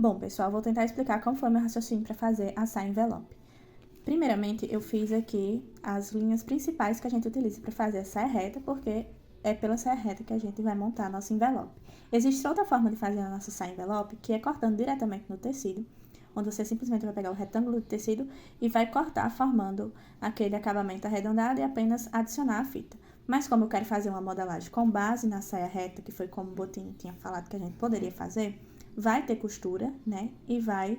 Bom, pessoal, vou tentar explicar como foi meu raciocínio para fazer a saia envelope. Primeiramente, eu fiz aqui as linhas principais que a gente utiliza para fazer a saia reta, porque é pela saia reta que a gente vai montar nosso envelope. Existe outra forma de fazer a nossa saia envelope, que é cortando diretamente no tecido, onde você simplesmente vai pegar o retângulo do tecido e vai cortar, formando aquele acabamento arredondado e apenas adicionar a fita. Mas como eu quero fazer uma modelagem com base na saia reta, que foi como o Bottini tinha falado que a gente poderia fazer, vai ter costura, né? E vai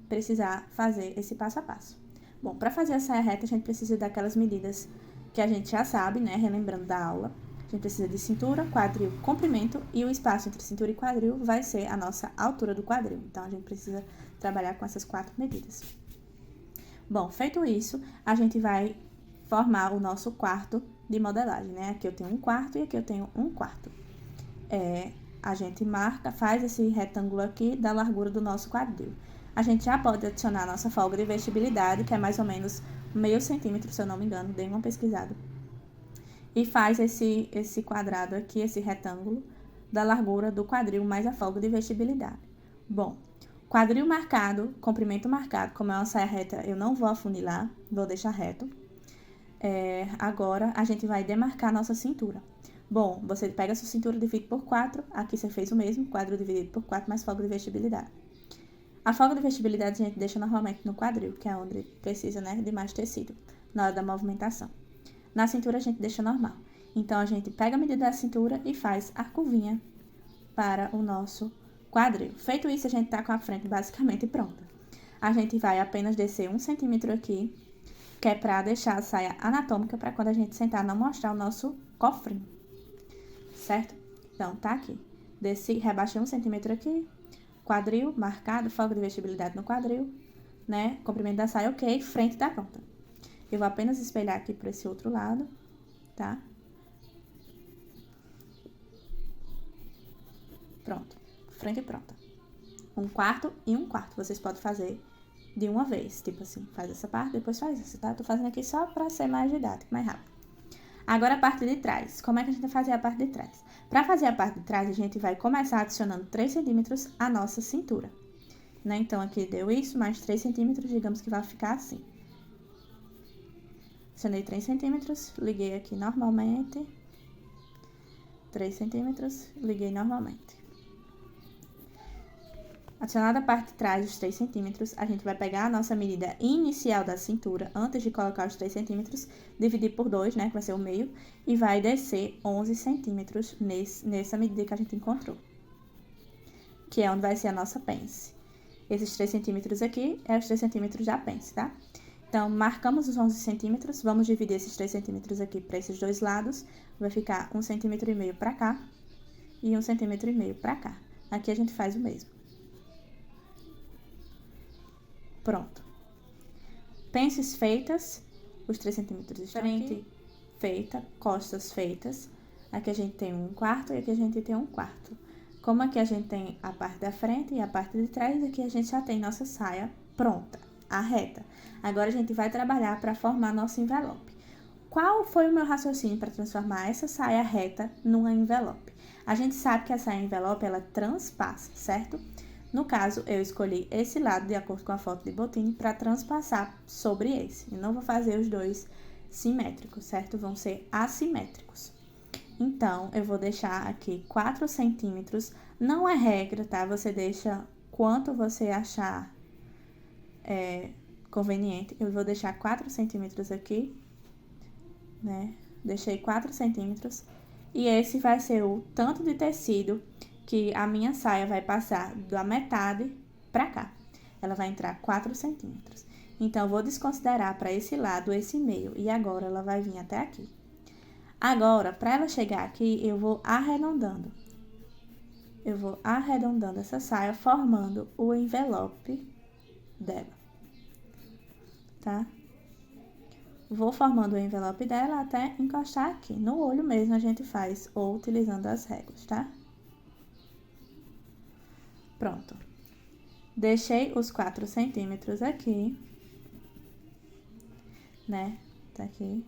precisar fazer esse passo a passo. Bom, para fazer a saia reta, a gente precisa daquelas medidas que a gente já sabe, né? Relembrando da aula. A gente precisa de cintura, quadril, comprimento e o espaço entre cintura e quadril vai ser a nossa altura do quadril. Então, a gente precisa trabalhar com essas 4 medidas. Bom, feito isso, a gente vai formar o nosso quarto de modelagem, né? Aqui eu tenho 1/4 e aqui eu tenho 1/4. A gente marca, faz esse retângulo aqui da largura do nosso quadril. A gente já pode adicionar a nossa folga de vestibilidade, que é mais ou menos meio centímetro, se eu não me engano, dei uma pesquisada. E faz esse quadrado aqui, esse retângulo, da largura do quadril mais a folga de vestibilidade. Bom, quadril marcado, comprimento marcado, como é uma saia reta, eu não vou afunilar, vou deixar reto. Agora, a gente vai demarcar nossa cintura. Bom, você pega a sua cintura, divide por 4, aqui você fez o mesmo, quadril dividido por 4 mais folga de vestibilidade. A folga de vestibilidade a gente deixa normalmente no quadril, que é onde precisa, né, de mais tecido, na hora da movimentação. Na cintura a gente deixa normal. Então, a gente pega a medida da cintura e faz a curvinha para o nosso quadril. Feito isso, a gente tá com a frente basicamente pronta. A gente vai apenas descer 1 centímetro aqui, que é para deixar a saia anatômica, para quando a gente sentar não mostrar o nosso cofrinho, certo? Então, tá aqui. Desci, rebaixei 1 centímetro aqui, quadril marcado, folga de vestibilidade no quadril, né? Comprimento da saia, ok, frente tá pronta. Eu vou apenas espelhar aqui para esse outro lado, tá? Pronto, frente pronta. 1/4 e 1/4, vocês podem fazer de uma vez, tipo assim, faz essa parte, depois faz essa, tá? Tô fazendo aqui só para ser mais didático, mais rápido. Agora a parte de trás. Como é que a gente vai fazer a parte de trás? Para fazer a parte de trás, a gente vai começar adicionando 3 centímetros à nossa cintura, né? Então, aqui deu isso, mais 3 centímetros, digamos que vai ficar assim. Adicionei 3 centímetros, liguei aqui normalmente. 3 centímetros, liguei normalmente. Adicionada a parte de trás, os 3 centímetros, a gente vai pegar a nossa medida inicial da cintura, antes de colocar os 3 centímetros, dividir por 2, né, que vai ser o meio, e vai descer 11 centímetros nessa medida que a gente encontrou, que é onde vai ser a nossa pence. Esses 3 centímetros aqui é os 3 centímetros da pence, tá? Então, marcamos os 11 centímetros, vamos dividir esses 3 centímetros aqui para esses dois lados, vai ficar 1,5 centímetro para cá e 1,5 centímetro para cá. Aqui a gente faz o mesmo. Pronto. Pences feitas, os 3 centímetros estão aqui, feita, costas feitas. Aqui a gente tem 1/4 e aqui a gente tem 1/4. Como aqui a gente tem a parte da frente e a parte de trás, aqui a gente já tem nossa saia pronta, a reta. Agora a gente vai trabalhar para formar nosso envelope. Qual foi o meu raciocínio para transformar essa saia reta numa envelope? A gente sabe que a saia envelope, ela transpassa, certo? No caso, eu escolhi esse lado, de acordo com a foto de Bottini, para transpassar sobre esse. Eu não vou fazer os dois simétricos, certo? Vão ser assimétricos. Então, eu vou deixar aqui 4 centímetros. Não é regra, tá? Você deixa quanto você achar conveniente. Eu vou deixar 4 centímetros aqui, né? Deixei 4 centímetros. E esse vai ser o tanto de tecido que a minha saia vai passar da metade pra cá. Ela vai entrar 4 centímetros. Então, eu vou desconsiderar para esse lado, esse meio. E agora, ela vai vir até aqui. Agora, para ela chegar aqui, eu vou arredondando. Eu vou arredondando essa saia, formando o envelope dela, tá? Vou formando o envelope dela até encostar aqui. No olho mesmo a gente faz, ou utilizando as réguas, tá? Pronto. Deixei os 4 centímetros aqui, né? Tá aqui.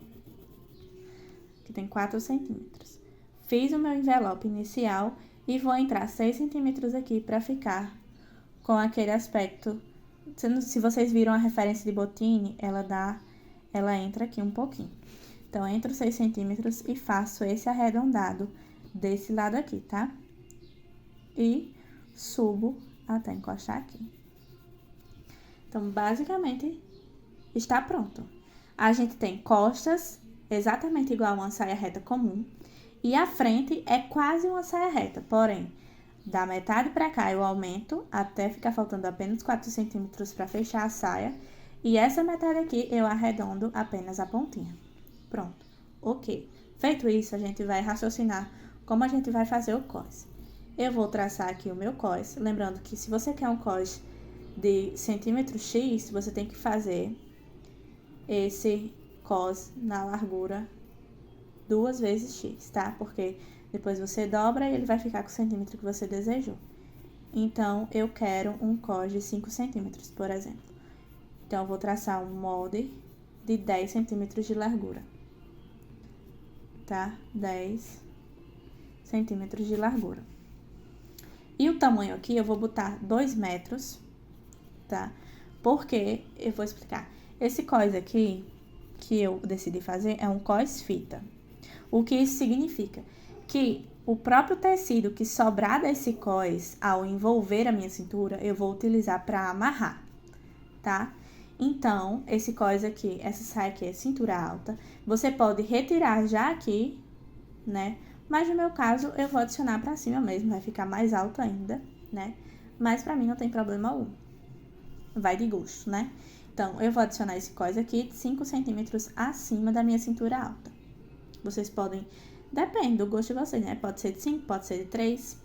Aqui tem 4 centímetros. Fiz o meu envelope inicial e vou entrar 6 centímetros aqui para ficar com aquele aspecto. Se vocês viram a referência de botine, ela entra aqui um pouquinho. Então, entro 6 centímetros e faço esse arredondado desse lado aqui, tá? E subo até encostar aqui. Então, basicamente, está pronto. A gente tem costas exatamente igual a uma saia reta comum. E a frente é quase uma saia reta, porém, da metade pra cá eu aumento até ficar faltando apenas 4 centímetros para fechar a saia. E essa metade aqui eu arredondo apenas a pontinha. Pronto, ok. Feito isso, a gente vai raciocinar como a gente vai fazer o cós. Eu vou traçar aqui o meu cós, lembrando que se você quer um cós de centímetro X, você tem que fazer esse cós na largura 2 vezes X, tá? Porque depois você dobra e ele vai ficar com o centímetro que você desejou. Então, eu quero um cós de 5 centímetros, por exemplo. Então, eu vou traçar um molde de 10 centímetros de largura. Tá? 10 centímetros de largura. E o tamanho aqui, eu vou botar 2 metros, tá? Porque, eu vou explicar. Esse cós aqui, que eu decidi fazer, é um cós fita. O que isso significa? Que o próprio tecido que sobrar desse cós, ao envolver a minha cintura, eu vou utilizar para amarrar, tá? Então, esse cós aqui, essa saia aqui é cintura alta. Você pode retirar já aqui, né? Mas no meu caso, eu vou adicionar pra cima mesmo, vai ficar mais alto ainda, né? Mas pra mim não tem problema algum. Vai de gosto, né? Então, eu vou adicionar esse cós aqui 5 centímetros acima da minha cintura alta. Vocês podem, depende do gosto de vocês, né? Pode ser de 5, pode ser de 3.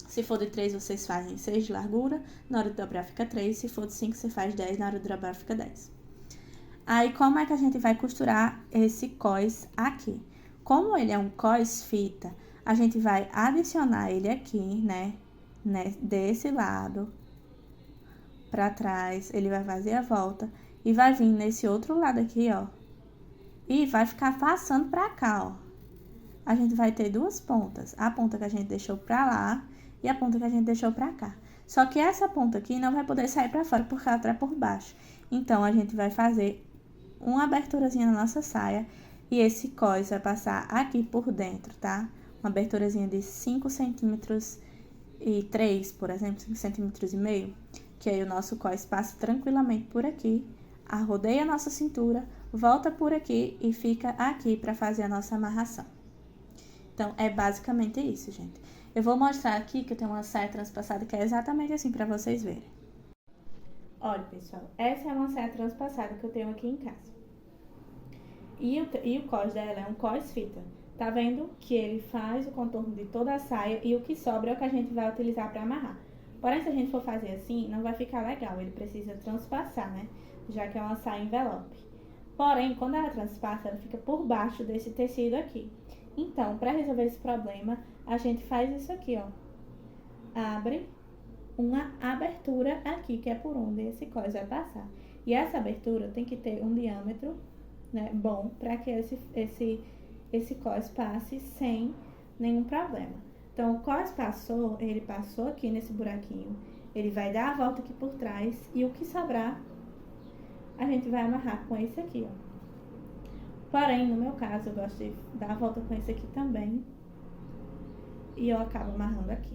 Se for de 3, vocês fazem 6 de largura, na hora de dobrar fica 3. Se for de 5, você faz 10, na hora de dobrar fica 10. Aí, como é que a gente vai costurar esse cós aqui? Como ele é um cós fita, a gente vai adicionar ele aqui, né? Desse lado pra trás, ele vai fazer a volta e vai vir nesse outro lado aqui, ó. E vai ficar passando pra cá, ó. A gente vai ter 2 pontas. A ponta que a gente deixou pra lá e a ponta que a gente deixou pra cá. Só que essa ponta aqui não vai poder sair pra fora porque ela tá por baixo. Então, a gente vai fazer uma aberturazinha na nossa saia e esse cós vai passar aqui por dentro, tá? Uma aberturazinha de 5 centímetros e 3, por exemplo, 5 centímetros e meio. Que aí o nosso cós passa tranquilamente por aqui, arrodeia a nossa cintura, volta por aqui e fica aqui pra fazer a nossa amarração. Então, é basicamente isso, gente. Eu vou mostrar aqui que eu tenho uma saia transpassada que é exatamente assim pra vocês verem. Olha, pessoal, essa é uma saia transpassada que eu tenho aqui em casa. E o cós dela é um cós fita. Tá vendo que ele faz o contorno de toda a saia e o que sobra é o que a gente vai utilizar pra amarrar. Porém, se a gente for fazer assim, não vai ficar legal. Ele precisa transpassar, né? Já que é uma saia envelope. Porém, quando ela transpassa, ela fica por baixo desse tecido aqui. Então, para resolver esse problema, a gente faz isso aqui, ó. Abre uma abertura aqui, que é por onde esse cós vai passar. E essa abertura tem que ter um diâmetro, né, bom, para que esse cós passe sem nenhum problema. Então, o cós passou, ele passou aqui nesse buraquinho, ele vai dar a volta aqui por trás e o que sobrar, a gente vai amarrar com esse aqui, ó. Porém, no meu caso, eu gosto de dar a volta com esse aqui também. E eu acabo amarrando aqui.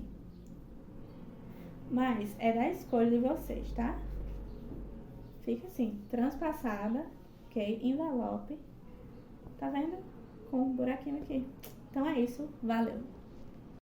Mas é da escolha de vocês, tá? Fica assim, transpassada, ok? Envelope. Tá vendo? Com um buraquinho aqui. Então é isso, valeu!